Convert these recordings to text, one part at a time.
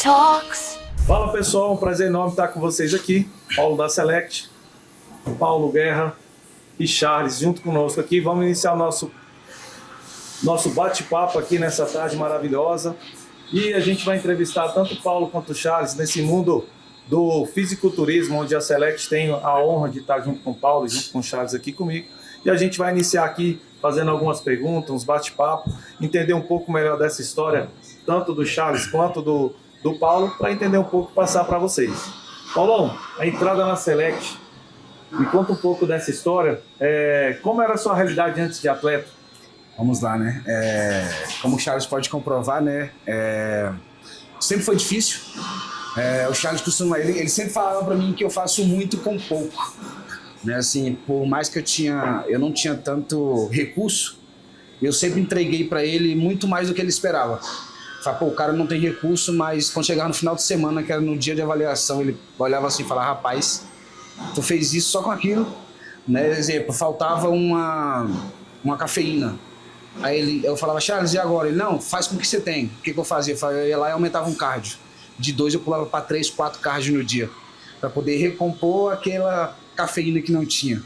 talks. Fala pessoal, um prazer enorme estar com vocês aqui. Paulo da Select, Paulo Guerra e Charles junto conosco aqui. Vamos iniciar nosso bate-papo aqui nessa tarde maravilhosa. E a gente vai entrevistar tanto o Paulo quanto o Charles nesse mundo do fisiculturismo, onde a Select tem a honra de estar junto com o Paulo e junto com o Charles aqui comigo. E a gente vai iniciar aqui fazendo algumas perguntas, uns bate-papo, entender um pouco melhor dessa história, tanto do Charles quanto do Paulo, para entender um pouco e passar para vocês. Paulão, a entrada na Select, me conta um pouco dessa história. Como era a sua realidade antes de atleta? Vamos lá, né? Como o Charles pode comprovar, né? Sempre foi difícil. O Charles costuma... Ele sempre falava para mim que eu faço muito com pouco. Né? Assim, por mais que eu não tinha tanto recurso, eu sempre entreguei para ele muito mais do que ele esperava. Falei, pô, o cara não tem recurso, mas quando chegava no final de semana, que era no dia de avaliação, ele olhava assim e falava, rapaz, tu fez isso só com aquilo, né? Exemplo, faltava uma cafeína. Aí eu falava, Charles, e agora? Ele, não, faz com o que você tem. O que eu fazia? Eu ia lá e aumentava um cardio. De 2 eu pulava para 3, 4 cardio no dia, para poder recompor aquela cafeína que não tinha.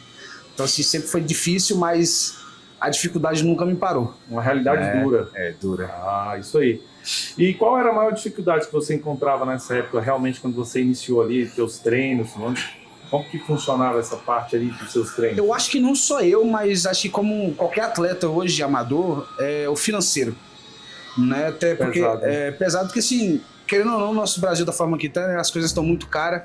Então assim, sempre foi difícil, mas a dificuldade nunca me parou. Uma realidade dura. Dura. Ah, isso aí. E qual era a maior dificuldade que você encontrava nessa época, realmente, quando você iniciou ali seus treinos? Como que funcionava essa parte ali dos seus treinos? Eu acho que não só eu, mas acho que como qualquer atleta hoje, amador, é o financeiro. Né? Até porque pesado que, assim, querendo ou não, o nosso Brasil da forma que está, né, as coisas estão muito caras.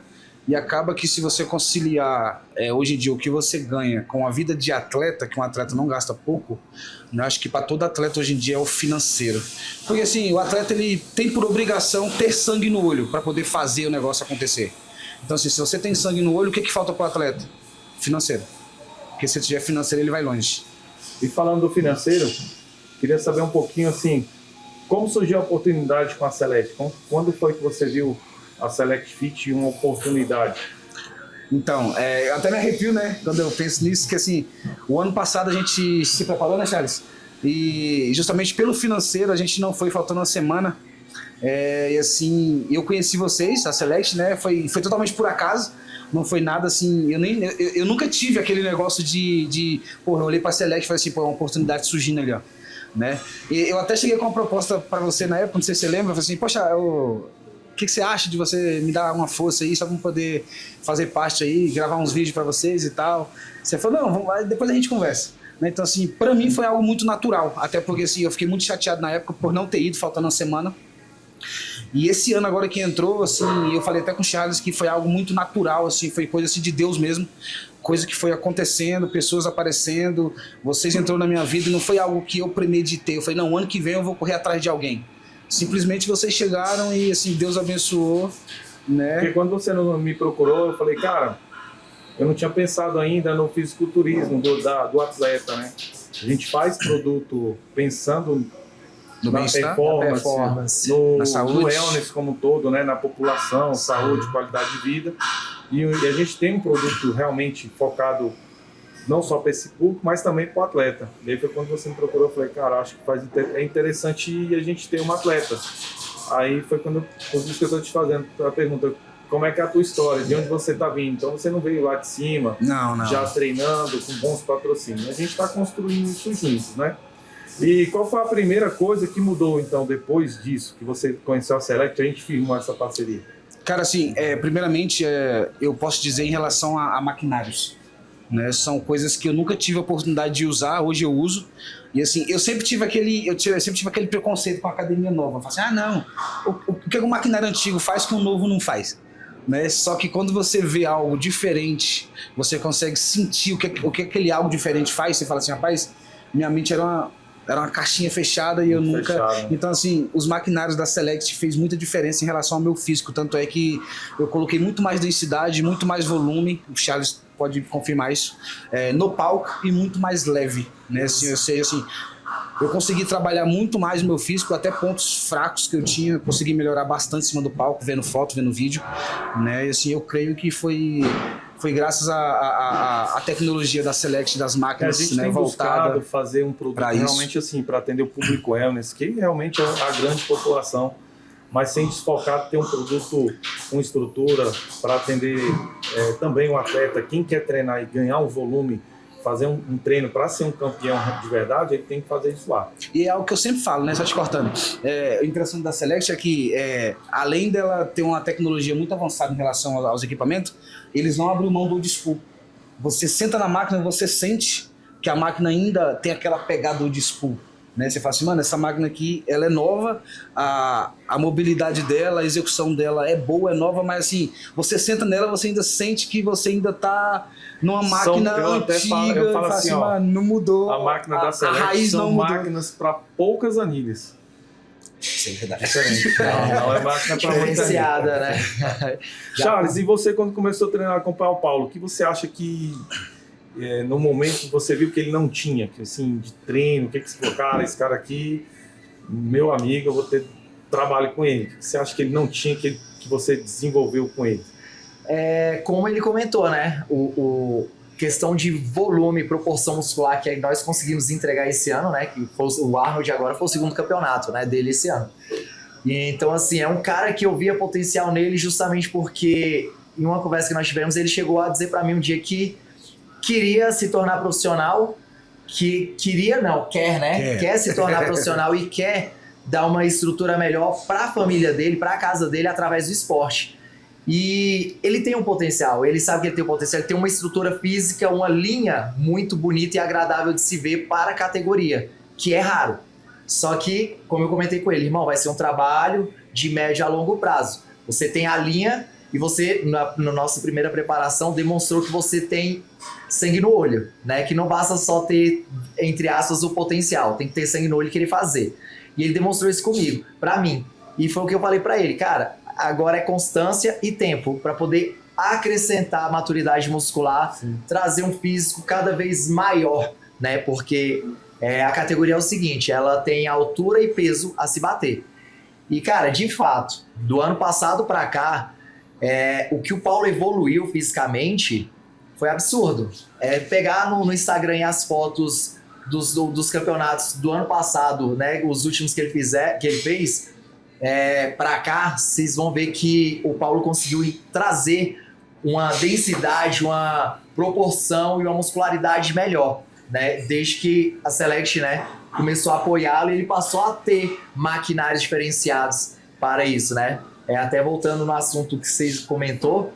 E acaba que se você conciliar hoje em dia o que você ganha com a vida de atleta, que um atleta não gasta pouco, eu acho que para todo atleta hoje em dia é o financeiro. Porque assim, o atleta ele tem por obrigação ter sangue no olho para poder fazer o negócio acontecer. Então assim, se você tem sangue no olho, o que falta para o atleta? Financeiro. Porque se ele tiver financeiro, ele vai longe. E falando do financeiro, queria saber um pouquinho assim, como surgiu a oportunidade com a Select? Quando foi que você viu a Select Fit uma oportunidade? Então, eu até me arrepio, né, quando eu penso nisso, que assim, o ano passado a gente se preparou, né, Charles? E justamente pelo financeiro a gente não foi, faltando uma semana. E assim, eu conheci vocês, a Select, né, foi totalmente por acaso, não foi nada assim, eu nunca tive aquele negócio porra, eu olhei pra Select e falei assim, pô, uma oportunidade surgindo ali, ó, né? E eu até cheguei com uma proposta pra você na época, não sei se você lembra, eu falei assim, poxa, o que você acha de você me dar uma força aí, só pra poder fazer parte aí, gravar uns vídeos pra vocês e tal? Você falou, não, depois a gente conversa. Então assim, pra mim foi algo muito natural, até porque assim, eu fiquei muito chateado na época por não ter ido, faltando uma semana. E esse ano agora que entrou, assim, eu falei até com o Charles que foi algo muito natural, assim, foi coisa assim de Deus mesmo, coisa que foi acontecendo, pessoas aparecendo, vocês entrou na minha vida e não foi algo que eu premeditei. Eu falei, não, ano que vem eu vou correr atrás de alguém. Simplesmente vocês chegaram e assim, Deus abençoou, né? Porque quando você não me procurou, eu falei, cara, eu não tinha pensado ainda no fisiculturismo do atleta, né? A gente faz produto pensando no na performance, na saúde, no wellness como um todo, né? Na população, saúde, qualidade de vida. E a gente tem um produto realmente focado não só para esse público, mas também para o atleta. E aí foi quando você me procurou, eu falei, cara, acho que é interessante a gente ter um atleta. Aí foi por isso que eu estou te fazendo a pergunta, como é que é a tua história, de onde você está vindo? Então você não veio lá de cima, não. Já treinando, com bons patrocínios. A gente está construindo isso juntos, né? E qual foi a primeira coisa que mudou, então, depois disso, que você conheceu a Select, a gente firmou essa parceria? Cara, assim, primeiramente, eu posso dizer em relação a maquinários. Né? São coisas que eu nunca tive a oportunidade de usar, hoje eu uso. E assim, eu sempre tive aquele preconceito com a academia nova. Eu falo assim, não, o que o maquinário antigo faz que o novo não faz? Né? Só que quando você vê algo diferente, você consegue sentir o que aquele algo diferente faz, você fala assim, rapaz, minha mente era uma caixinha fechada e eu nunca... Fechado. Então assim, os maquinários da Select fez muita diferença em relação ao meu físico, tanto é que eu coloquei muito mais densidade, muito mais volume, o Charles pode confirmar isso, no palco e muito mais leve, né? Assim, ou seja, assim, eu consegui trabalhar muito mais o meu físico, até pontos fracos que eu tinha, eu consegui melhorar bastante em cima do palco, vendo foto, vendo vídeo, né? E assim, eu creio que foi graças à tecnologia da Select, das máquinas, a gente né, tem voltada buscado fazer um produto realmente assim, para atender o público wellness, que realmente é a grande população. mas sem desfocar, ter um produto com estrutura para atender também o atleta. Quem quer treinar e ganhar um volume, fazer um treino para ser um campeão de verdade, ele tem que fazer isso lá. E é algo que eu sempre falo, né? Só te cortando. O interessante da Select é que, além dela ter uma tecnologia muito avançada em relação aos equipamentos, eles não abrem mão do old school. Você senta na máquina, você sente que a máquina ainda tem aquela pegada old school. Né? Você fala assim, mano, essa máquina aqui, ela é nova, a mobilidade dela, a execução dela é boa, é nova, mas assim, você senta nela, você ainda sente que você ainda tá numa máquina antiga. Eu falo assim, ó, mano, não mudou. A máquina da Select raiz são não mudou. máquinas para poucas anilhas. Isso é verdade. Diferente. Não é máquina para muita Diferenciada, né? Charles, e você quando começou a treinar, acompanhar o Paulo, o que você acha que no momento você viu que ele não tinha, que, assim, de treino, o que você falou, cara, esse cara aqui, meu amigo, eu vou ter trabalho com ele. O que você acha que ele não tinha, que você desenvolveu com ele? Como ele comentou, né? Questão de volume, proporção muscular que nós conseguimos entregar esse ano, né? Que o Arnold agora foi o segundo campeonato, né, dele esse ano. E, então, assim, é um cara que eu via potencial nele justamente porque em uma conversa que nós tivemos, ele chegou a dizer para mim um dia que queria se tornar profissional, quer se tornar profissional e quer dar uma estrutura melhor para a família dele, para a casa dele através do esporte. E ele tem um potencial, ele sabe que ele tem um potencial, ele tem uma estrutura física, uma linha muito bonita e agradável de se ver para a categoria, que é raro. Só que, como eu comentei com ele, irmão, vai ser um trabalho de médio a longo prazo. Você tem a linha e você, na nossa primeira preparação, demonstrou que você tem sangue no olho, né? Que não basta só ter, entre aspas, o potencial, tem que ter sangue no olho e querer fazer. E ele demonstrou isso comigo, pra mim. E foi o que eu falei pra ele, cara, agora é constância e tempo para poder acrescentar a maturidade muscular, sim, trazer um físico cada vez maior, né? Porque a categoria é o seguinte, ela tem altura e peso a se bater. E, cara, de fato, do ano passado para cá, o que o Paulo evoluiu fisicamente foi absurdo. Pegar no Instagram as fotos dos campeonatos do ano passado, né? Os últimos que ele fez, para cá, vocês vão ver que o Paulo conseguiu trazer uma densidade, uma proporção e uma muscularidade melhor, né? Desde que a Select, né, começou a apoiá-lo, ele passou a ter maquinários diferenciados para isso, né? Até voltando no assunto que você comentou,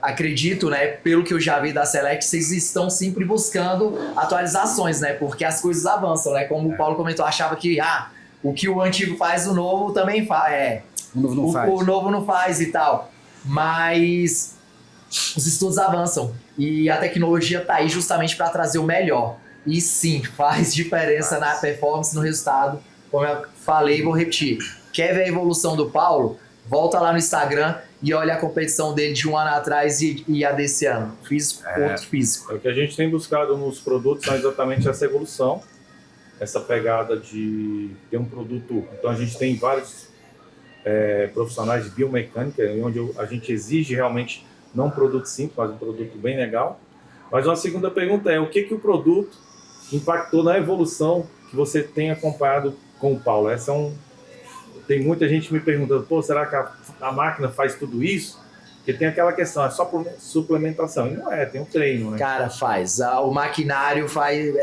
acredito, né, pelo que eu já vi da Select, vocês estão sempre buscando atualizações, né? Porque as coisas avançam, né? Como o Paulo comentou, achava que o que o antigo faz, o novo também faz. O novo não faz. O novo não faz e tal. Mas os estudos avançam e a tecnologia está aí justamente para trazer o melhor. E sim, faz diferença na performance, no resultado. Como eu falei e vou repetir. Quer ver a evolução do Paulo? Volta lá no Instagram e olha a competição dele de um ano atrás e a desse ano. Físico, outro físico. O que a gente tem buscado nos produtos é exatamente essa evolução. Essa pegada de ter um produto. Então a gente tem vários profissionais de biomecânica, onde a gente exige realmente não um produto simples, mas um produto bem legal. Mas uma segunda pergunta é: o que o produto impactou na evolução que você tem acompanhado com o Paulo? Tem muita gente me perguntando, será que a máquina faz tudo isso? Porque tem aquela questão, é só por suplementação. E não tem um treino, né? Cara, faz. O maquinário faz...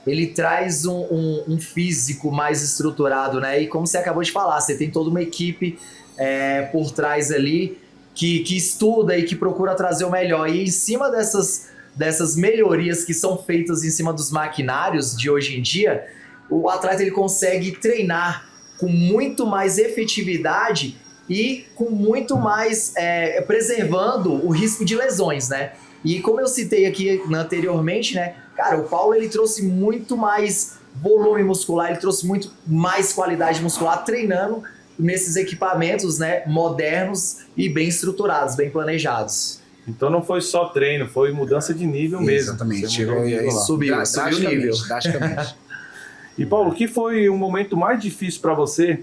ele traz um físico mais estruturado, né? E como você acabou de falar, você tem toda uma equipe por trás ali que estuda e que procura trazer o melhor. E em cima dessas melhorias que são feitas em cima dos maquinários de hoje em dia, o atleta ele consegue treinar com muito mais efetividade e com muito mais preservando o risco de lesões, né? E como eu citei aqui anteriormente, né? Cara, o Paulo ele trouxe muito mais volume muscular, ele trouxe muito mais qualidade muscular treinando nesses equipamentos, né, modernos e bem estruturados, bem planejados. Então não foi só treino, foi mudança de nível mesmo. Exatamente. Subiu o nível. Drasticamente. E Paulo, o que foi o momento mais difícil para você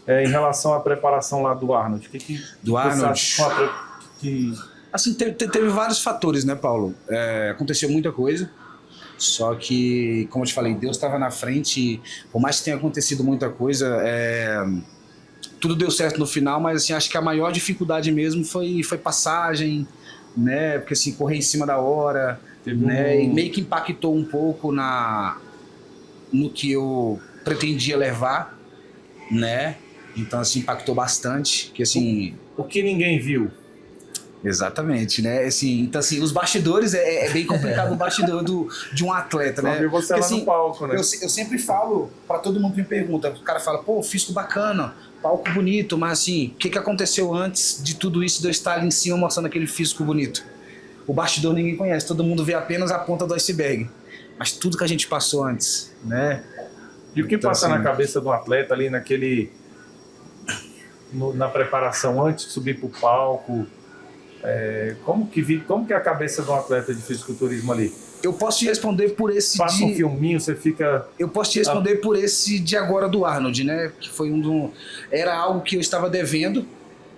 em relação à preparação lá do Arnold? Do Arnold? Assim, teve vários fatores, né, Paulo? Aconteceu muita coisa, só que, como eu te falei, Deus estava na frente e, por mais que tenha acontecido muita coisa, tudo deu certo no final, mas assim, acho que a maior dificuldade mesmo foi passagem, né? Porque assim, correr em cima da hora, né? E meio que impactou um pouco no que eu pretendia levar, né? Então assim, impactou bastante, que assim... O que ninguém viu? Exatamente, né? Assim, então, assim, os bastidores é bem complicado o bastidor de um atleta, né? Só ver você Porque, lá no palco, né? Eu sempre falo pra todo mundo que me pergunta, o cara fala, pô, físico bacana, palco bonito, mas assim, o que aconteceu antes de tudo isso de eu estar ali em cima mostrando aquele físico bonito? O bastidor ninguém conhece, todo mundo vê apenas a ponta do iceberg, mas tudo que a gente passou antes, né? E o que Então, passa assim, na cabeça do atleta ali na preparação antes de subir pro palco? Como que é a cabeça de um atleta de fisiculturismo ali? Eu posso te responder por esse Passa um filminho, você fica... Eu posso te responder por esse de agora do Arnold, né? Que foi era algo que eu estava devendo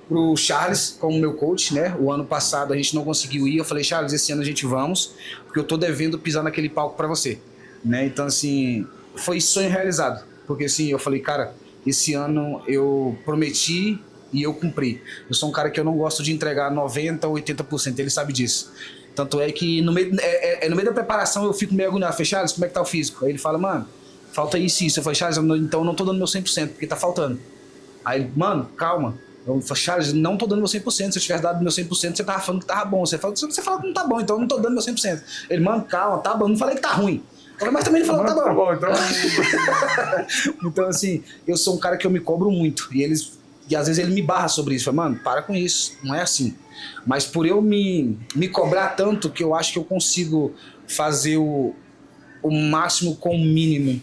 pro Charles, como meu coach, né? O ano passado a gente não conseguiu ir. Eu falei, Charles, esse ano a gente vamos, porque eu tô devendo pisar naquele palco para você, né? Então, assim, foi sonho realizado. Porque, assim, eu falei, cara, esse ano eu prometi e eu cumpri. Eu sou um cara que eu não gosto de entregar 90% ou 80%, ele sabe disso. Tanto é que no meio da preparação eu fico meio agoniado. Falei, Charles, como é que tá o físico? Aí ele fala, mano, falta isso e isso. Eu falei, Charles, então eu não tô dando meu 100%, porque tá faltando. Aí ele, mano, calma. Eu falei, Charles, não tô dando meu 100%. Se eu tivesse dado meu 100%, você tava falando que tava bom. Você fala que não tá bom, então eu não tô dando meu 100%. Ele, mano, calma, tá bom. Não falei que tá ruim. Eu falei, mas também ele falou que tá bom. Então... Então, assim, eu sou um cara que eu me cobro muito. E às vezes ele me barra sobre isso. Fala, mano, para com isso, não é assim. Mas por eu me cobrar tanto que eu acho que eu consigo fazer o máximo com o mínimo,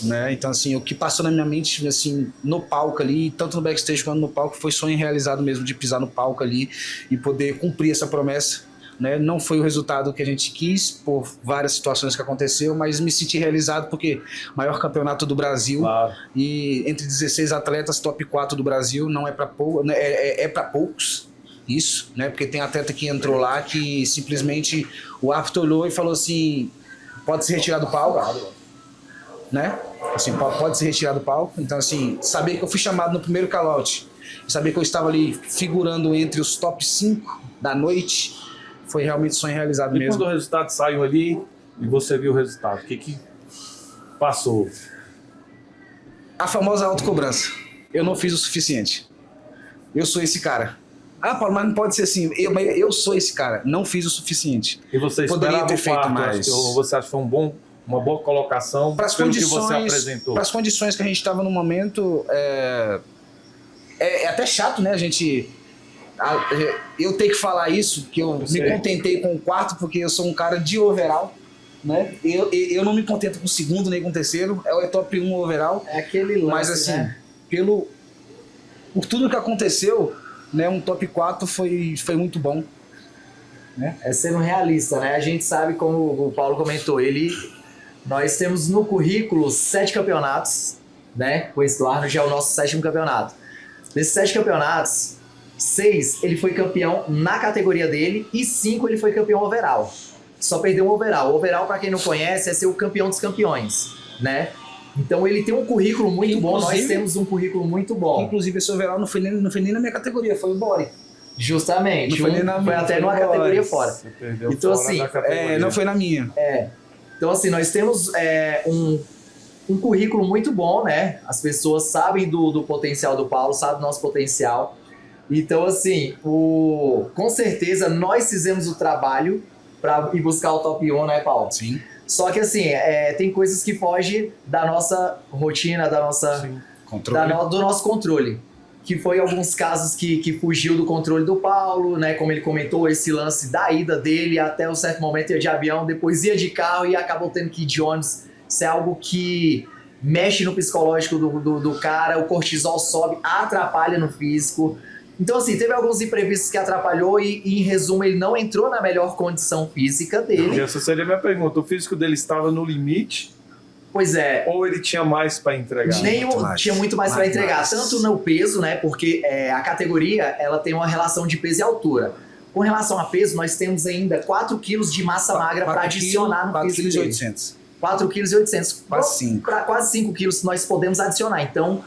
né? Então assim, o que passou na minha mente assim, no palco ali, tanto no backstage quanto no palco, foi sonho realizado mesmo de pisar no palco ali e poder cumprir essa promessa, né? Não foi o resultado que a gente quis por várias situações que aconteceu, mas me senti realizado porque maior campeonato do Brasil, Claro. E entre 16 atletas, top 4 do Brasil, não é para é para poucos. Isso, né? Porque tem atleta que entrou lá que simplesmente o árbitro olhou e falou assim, pode se retirar do palco, né? Assim, pode se retirar do palco. Então, assim, saber que eu fui chamado no primeiro call-out, saber que eu estava ali figurando entre os top 5 da noite, foi realmente sonho realizado mesmo. E quando o resultado saiu ali e você viu o resultado, o que passou? A famosa autocobrança. Eu não fiz o suficiente. Eu sou esse cara. Ah, Paulo, mas não pode ser assim. Eu sou esse cara. Não fiz o suficiente. E você Poderia ter feito mais. Ou você acha que foi uma boa colocação para as pelo que você apresentou? Para as condições que a gente estava no momento, é até chato, né? Eu tenho que falar isso, que eu me contentei com o quarto, porque eu sou um cara de overall, né? Eu não me contento com o segundo nem com o terceiro. É top 1 overall. É aquele lance, mas assim, né? por tudo que aconteceu, né, um top 4 foi muito bom, né? É sendo realista, né? A gente sabe, como o Paulo comentou, nós temos no currículo 7 campeonatos, né? Com esse do Arnold já é o nosso 7º campeonato. Desses 7 campeonatos, 6 ele foi campeão na categoria dele e 5 ele foi campeão overall. Só perdeu um overall. O overall, para quem não conhece, é ser o campeão dos campeões, né? Então ele tem um currículo muito bom, nós temos um currículo muito bom. Inclusive esse overall não foi nem na minha categoria, foi o Body. Justamente, foi até numa categoria fora. Você perdeu então fora assim, da categoria. Não foi na minha. Então assim, nós temos um currículo muito bom, né? As pessoas sabem do potencial do Paulo, sabem do nosso potencial. Então assim, com certeza nós fizemos o trabalho para ir buscar o top 1, né, Paulo? Sim. Só que assim, tem coisas que fogem da nossa rotina, do nosso controle. Que foi alguns casos que fugiu do controle do Paulo, né? Como ele comentou, esse lance da ida dele até um certo momento ia de avião, depois ia de carro e acabou tendo que ir de ônibus. Isso é algo que mexe no psicológico do cara, o cortisol sobe, atrapalha no físico. Então, assim, teve alguns imprevistos que atrapalhou e, em resumo, ele não entrou na melhor condição física dele. E essa seria a minha pergunta. O físico dele estava no limite? Pois é. Ou ele tinha mais para entregar? Tinha muito mais para entregar. Tanto no peso, né? Porque a categoria, ela tem uma relação de peso e altura. Com relação a peso, nós temos ainda 4 quilos de massa magra para adicionar no físico dele. 4,8 kg. 4,8 kg. Quase 5. Para quase 5 quilos nós podemos adicionar. Então,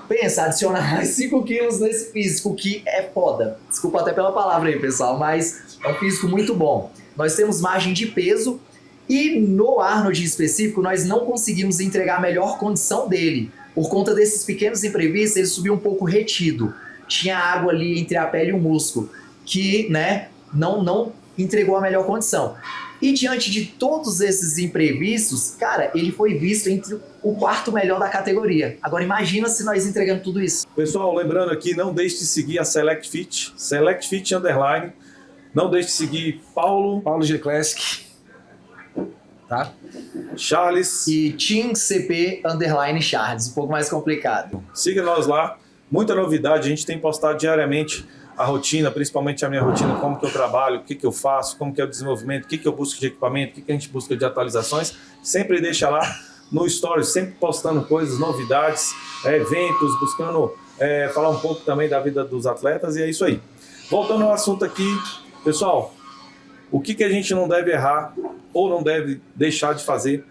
pensa, adicionar mais 5 quilos nesse físico, que é foda. Desculpa até pela palavra aí, pessoal, mas é um físico muito bom. Nós temos margem de peso e no Arnold em específico, nós não conseguimos entregar a melhor condição dele. Por conta desses pequenos imprevistos, ele subiu um pouco retido. Tinha água ali entre a pele e o músculo, que, né, não entregou a melhor condição. E diante de todos esses imprevistos, cara, ele foi visto entre o quarto melhor da categoria. Agora imagina se nós entregando tudo isso. Pessoal, lembrando aqui, não deixe de seguir a Select Fit _. Não deixe de seguir Paulo G Classic. Tá? Charles e Team CP _ Charles, um pouco mais complicado. Siga nós lá, muita novidade, a gente tem postado diariamente a rotina, principalmente a minha rotina, como que eu trabalho, o que que eu faço, como que é o desenvolvimento, o que que eu busco de equipamento, o que que a gente busca de atualizações, sempre deixa lá no Stories, sempre postando coisas, novidades, eventos, buscando falar um pouco também da vida dos atletas, e é isso aí. Voltando ao assunto aqui, pessoal, o que que a gente não deve errar ou não deve deixar de fazer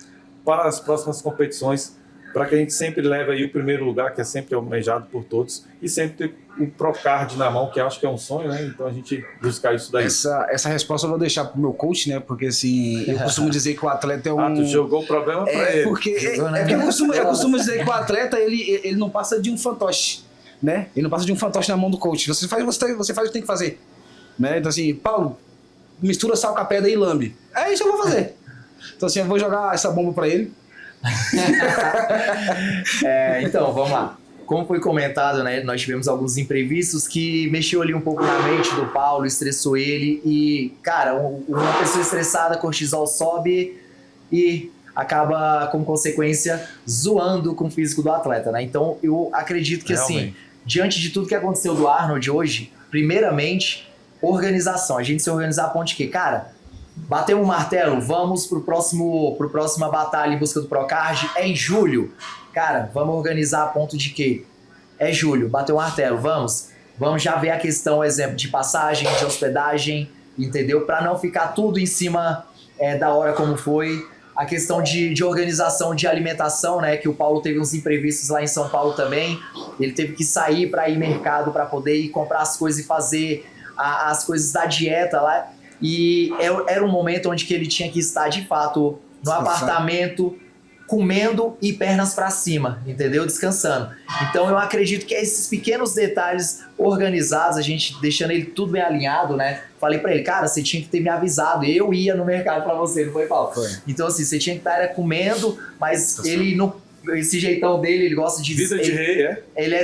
para as próximas competições, para que a gente sempre leve aí o primeiro lugar, que é sempre almejado por todos, e sempre ter o Procard na mão, que eu acho que é um sonho, né? Então a gente buscar isso daí. Essa resposta eu vou deixar pro meu coach, né? Porque assim, eu costumo dizer que o atleta é um... Ah, tu jogou o problema para ele. Porque eu costumo dizer que o atleta, ele não passa de um fantoche, né? Ele não passa de um fantoche na mão do coach. Você faz o que tem que fazer, né? Então assim, Paulo, mistura sal com a pedra e lambe. É isso que eu vou fazer. Então assim, eu vou jogar essa bomba para ele. Então, vamos lá. Como foi comentado, né, nós tivemos alguns imprevistos que mexeu ali um pouco na mente do Paulo, estressou ele e, cara, uma pessoa estressada, cortisol sobe e acaba, como consequência, zoando com o físico do atleta, né? Então, eu acredito que, realmente, assim, diante de tudo que aconteceu do Arnold hoje, primeiramente, organização. A gente se organizar a ponto de que, cara, bateu um martelo, vamos pro próxima batalha em busca do Procard, é em julho. Cara, vamos organizar a ponto de que é julho, bateu o martelo, vamos já ver a questão, exemplo, de passagem, de hospedagem, entendeu? Para não ficar tudo em cima da hora como foi. A questão de organização de alimentação, né? Que o Paulo teve uns imprevistos lá em São Paulo também. Ele teve que sair para ir no mercado para poder ir comprar as coisas e fazer as coisas da dieta lá. E era um momento onde que ele tinha que estar, de fato, no apartamento, comendo e pernas para cima, entendeu? Descansando. Então eu acredito que esses pequenos detalhes organizados, a gente deixando ele tudo bem alinhado, né? Falei para ele, cara, você tinha que ter me avisado, eu ia no mercado para você, não foi, Paulo? Foi. Então assim, você tinha que estar comendo, mas ele não... Esse jeitão dele, ele gosta de... Vida de rei, é? Ele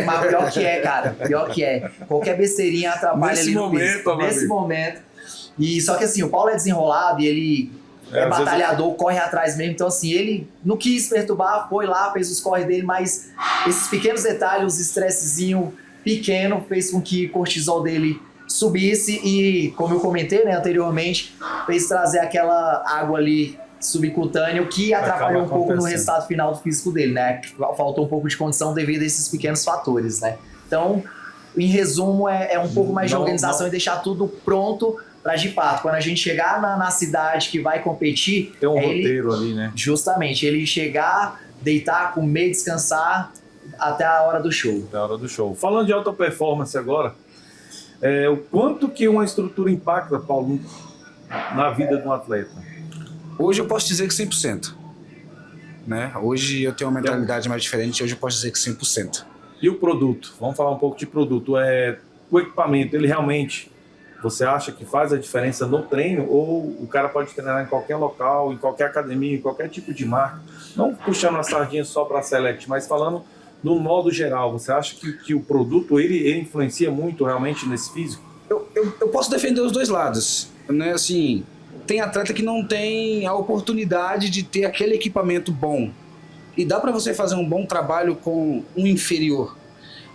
mas pior que é, cara. Pior que é. Qualquer besteirinha atrapalha nesse ele no momento, nesse momento. E só que assim, o Paulo é desenrolado e ele é batalhador, corre atrás mesmo. Então assim, ele não quis perturbar, foi lá, fez os corre dele, mas esses pequenos detalhes, os estressezinho pequeno, fez com que o cortisol dele subisse e, como eu comentei, né, anteriormente, fez trazer aquela água ali subcutâneo que atrapalhou um pouco no resultado final do físico dele, né? Faltou um pouco de condição devido a esses pequenos fatores, né? Então, em resumo, é um pouco mais de organização e deixar tudo pronto para, de fato, quando a gente chegar na cidade que vai competir... Tem um roteiro ali, né? Justamente, ele chegar, deitar, comer, descansar até a hora do show. Até a hora do show. Falando de alta performance agora, o quanto que uma estrutura impacta, Paulo, na vida de um atleta? Hoje eu posso dizer que 100%. Né? Hoje eu tenho uma mentalidade mais diferente, hoje eu posso dizer que 100%. E o produto? Vamos falar um pouco de produto. O equipamento, ele realmente, você acha que faz a diferença no treino ou o cara pode treinar em qualquer local, em qualquer academia, em qualquer tipo de marca? Não puxando a sardinha só para a Select, mas falando no modo geral. Você acha que o produto, ele influencia muito realmente nesse físico? Eu posso defender os dois lados. Né? Assim, tem atleta que não tem a oportunidade de ter aquele equipamento bom. E dá para você fazer um bom trabalho com um inferior.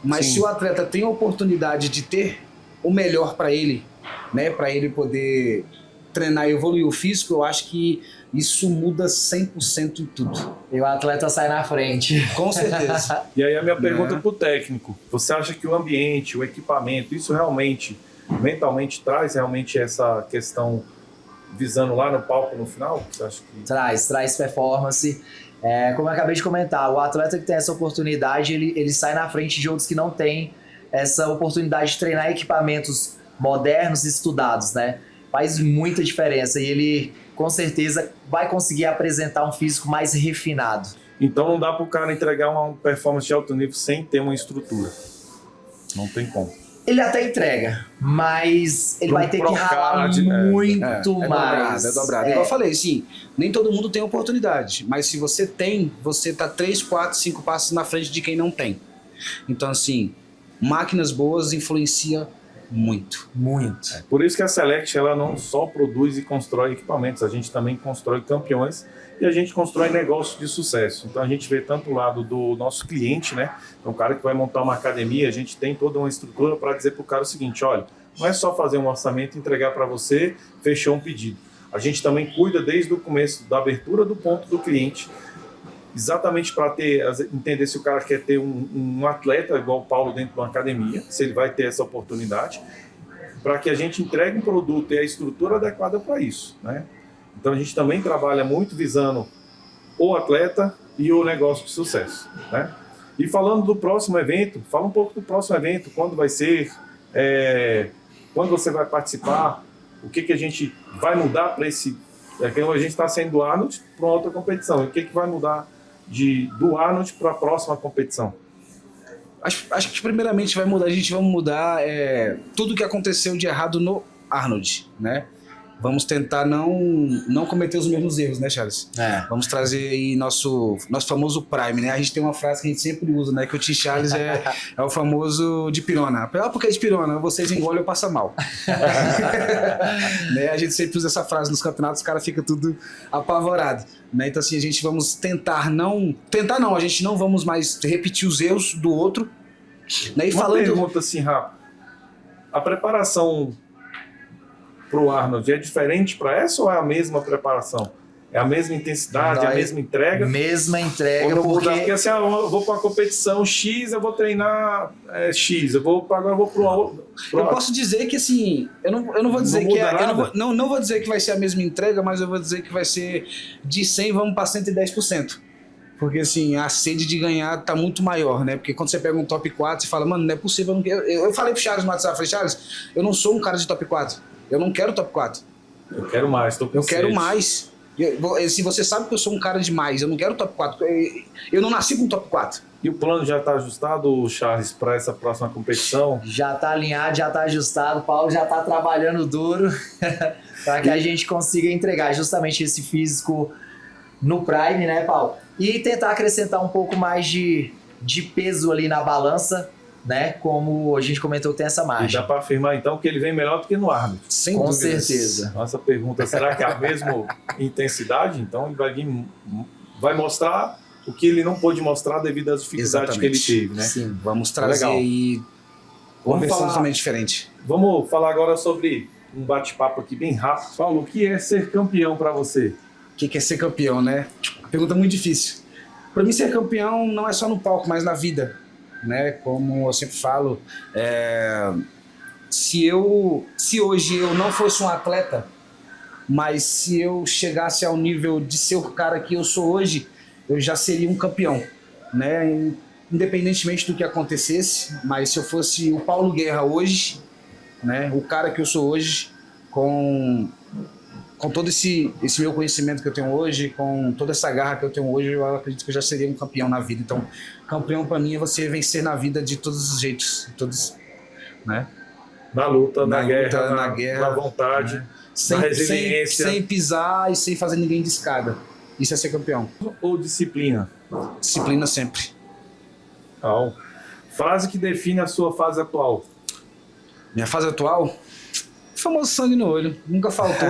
Mas se o atleta tem a oportunidade de ter o melhor para ele, né, para ele poder treinar e evoluir o físico, eu acho que isso muda 100% em tudo. E o atleta sai na frente. Com certeza. E aí a minha pergunta para o técnico. Você acha que o ambiente, o equipamento, isso realmente, mentalmente, traz realmente essa questão visando lá no palco no final? Você acha que... Traz performance. Como eu acabei de comentar, o atleta que tem essa oportunidade, ele sai na frente de outros que não têm essa oportunidade de treinar equipamentos modernos e estudados, né? Faz muita diferença e ele, com certeza, vai conseguir apresentar um físico mais refinado. Então não dá para o cara entregar uma performance de alto nível sem ter uma estrutura. Não tem como. Ele até entrega, mas ele vai ter que ralar muito mais. É dobrado. Igual eu falei, assim, nem todo mundo tem oportunidade, mas se você tem, você tá 3, 4, 5 passos na frente de quem não tem. Então, assim, máquinas boas influenciam muito. Muito. Por isso que a Select, ela não só produz e constrói equipamentos, a gente também constrói campeões e a gente constrói negócios de sucesso. Então a gente vê tanto o lado do nosso cliente, né? Então o cara que vai montar uma academia, a gente tem toda uma estrutura para dizer para o cara o seguinte, olha, não é só fazer um orçamento e entregar para você, fechou um pedido. A gente também cuida desde o começo da abertura do ponto do cliente, exatamente para entender se o cara quer ter um atleta igual o Paulo dentro de uma academia, se ele vai ter essa oportunidade, para que a gente entregue um produto e a estrutura adequada para isso, né? Então a gente também trabalha muito visando o atleta e o negócio de sucesso, né? E falando do próximo evento, fala um pouco do próximo evento, quando vai ser, quando você vai participar, o que a gente vai mudar para esse... a gente está saindo do Arnold para outra competição, e o que vai mudar do Arnold para a próxima competição? Acho que primeiramente a gente vai mudar tudo que aconteceu de errado no Arnold, né? Vamos tentar não cometer os mesmos erros, né, Charles? Vamos trazer aí nosso famoso Prime, né? A gente tem uma frase que a gente sempre usa, né? Que o T. Charles é o famoso de pirona. Porque é de pirona, vocês engolem ou passa mal. Né? A gente sempre usa essa frase nos campeonatos, os caras ficam tudo apavorado. Né? Então assim, a gente vamos tentar não, a gente não vamos mais repetir os erros do outro. Né? E uma pergunta assim, rápido. A preparação pro Arnold é diferente para essa ou é a mesma preparação? É a mesma intensidade, a mesma entrega? Mesma entrega, porque assim, eu vou para a competição X, eu vou treinar X, agora eu vou pro eu posso dizer que assim, eu não vou dizer que não vou dizer que vai ser a mesma entrega, mas eu vou dizer que vai ser de 100 vamos para 110%. Porque assim, a sede de ganhar tá muito maior, né? Porque quando você pega um top 4, você fala, mano, não é possível, eu falei pro Charles no WhatsApp, falei, Charles, eu não sou um cara de top 4. Eu não quero top 4. Eu quero mais, tô com sede. Quero mais. Se você sabe que eu sou um cara demais, eu não quero top 4. Eu não nasci com top 4. E o plano já está ajustado, Charles, para essa próxima competição? Já está alinhado, já está ajustado. O Paulo já está trabalhando duro para que a gente consiga entregar justamente esse físico no Prime, né, Paulo? E tentar acrescentar um pouco mais de peso ali na balança, né? Como a gente comentou, tem essa margem. E dá para afirmar então que ele vem melhor do que no Arnold? Sem Com dúvidas. Certeza. Nossa pergunta, será que é a mesma intensidade? Então ele vai mostrar o que ele não pôde mostrar devido às dificuldades que ele teve, né? Sim, vamos trazer aí uma versão totalmente diferente. Vamos falar agora sobre um bate-papo aqui bem rápido. Paulo, o que é ser campeão para você? O que é ser campeão, né? Pergunta muito difícil. Para mim, ser campeão não é só no palco, mas na vida. Né? Como eu sempre falo, se hoje eu não fosse um atleta, mas se eu chegasse ao nível de ser o cara que eu sou hoje, eu já seria um campeão, né? Independentemente do que acontecesse, mas se eu fosse o Paulo Guerra hoje, né? O cara que eu sou hoje, com todo esse meu conhecimento que eu tenho hoje, com toda essa garra que eu tenho hoje, eu acredito que eu já seria um campeão na vida. Então, campeão para mim é você vencer na vida de todos os jeitos, né? Na luta, na guerra, na vontade, né? Na resiliência. Sem pisar e sem fazer ninguém de escada. Isso é ser campeão. Ou disciplina? Disciplina sempre. Então, frase que define a sua fase atual. Minha fase atual? O famoso sangue no olho, nunca faltou.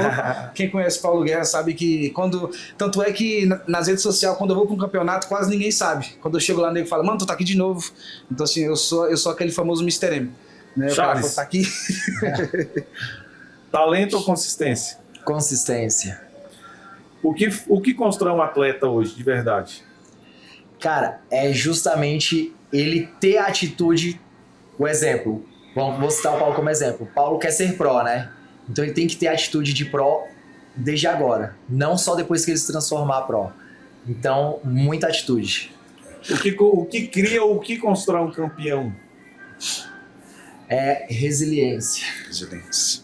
Quem conhece Paulo Guerra sabe que tanto é que nas redes sociais, quando eu vou para um campeonato, quase ninguém sabe. Quando eu chego lá, o nego fala, mano, tu tá aqui de novo. Então assim, eu sou aquele famoso Mr. M. Né? Charles. O cara tá aqui. Talento ou consistência? Consistência. O que constrói um atleta hoje, de verdade? Cara, é justamente ele ter a atitude, o exemplo. Vou citar o Paulo como exemplo. O Paulo quer ser pró, né? Então ele tem que ter a atitude de pró desde agora, não só depois que ele se transformar pro. Então, muita atitude. O que cria ou o que constrói um campeão? É resiliência. Resiliência,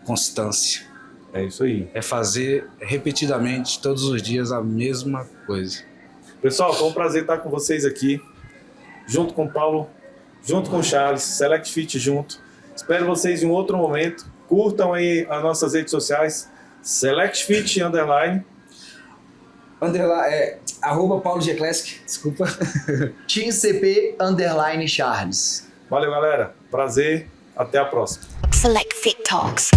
constância. É isso aí. É fazer repetidamente, todos os dias, a mesma coisa. Pessoal, foi um prazer estar com vocês aqui, junto com o Paulo, junto com o Charles, Select Fit junto. Espero vocês em um outro momento. Curtam aí as nossas redes sociais, Select Fit _. Arroba Paulo G Classic, desculpa. Team CP _Charles. Valeu, galera. Prazer. Até a próxima. Select Fit Talks.